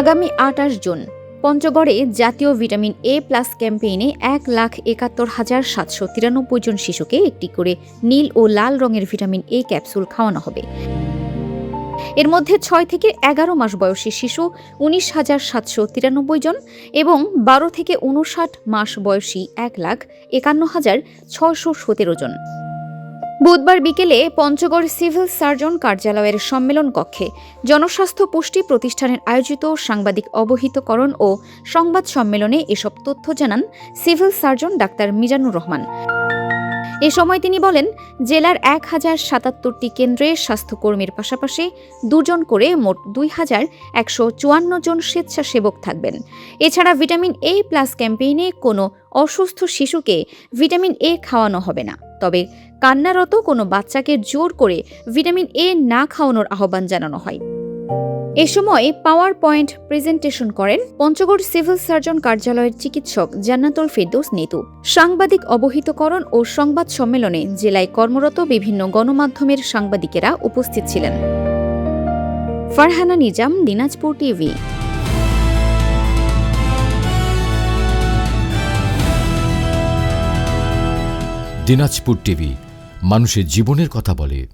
আগামী ২৮ জুন পঞ্চগড়ে জাতীয় ভিটামিন এ প্লাস ক্যাম্পেইনে ১,৭১,৭৯৩ জন শিশুকে একটি করে নীল ও লাল রঙের ভিটামিন এ ক্যাপসুল খাওয়ানো হবে। এর মধ্যে ৬ থেকে ১১ মাস বয়সী শিশু ১৯,৭৯৩ জন এবং ১২ থেকে ৫৯ মাস বয়সী ১,৫১,৬১৭ জন। বুধবার বিকেলে পঞ্চগড় সিভিল সার্জন কার্যালয়ের সম্মেলন কক্ষে জনস্বাস্থ্য পুষ্টি প্রতিষ্ঠানের আয়োজিত সাংবাদিক অবহিতকরণ ও সংবাদ সম্মেলনে এসব তথ্য জানান civil surgeon doctor Mizanur Rahman. এ সময় তিনি বলেন, জেলার ১,০৭৭টি কেন্দ্রে স্বাস্থ্যকর্মীর পাশাপাশি ২ জন করে মোট ২,১৫৪ জন স্বেচ্ছাসেবক থাকবেন। এছাড়া ভিটামিন এ প্লাস ক্যাম্পেইনে কোনো অসুস্থ শিশুকে ভিটামিন এ খাওয়ানো হবে না, তবে কান্নারত কোনো বাচ্চাকে জোর করে ভিটামিন এ না খাওয়ানোর আহ্বান জানানো হয়। এ সময় পাওয়ার পয়েন্ট প্রেজেন্টেশন করেন পঞ্চগড় সিভিল সার্জন কার্যালয়ের চিকিৎসক জান্নাতুল ফেরদৌস নিতু। সাংবাদিক অবহিতকরণ ও সংবাদ সম্মেলনে জেলায় কর্মরত বিভিন্ন গণমাধ্যমের সাংবাদিকেরা উপস্থিত ছিলেন। ফারহানা নিজাম, দিনাজপুর টিভি। দিনাজপুর টিভি মানুষের জীবনের কথা বলে।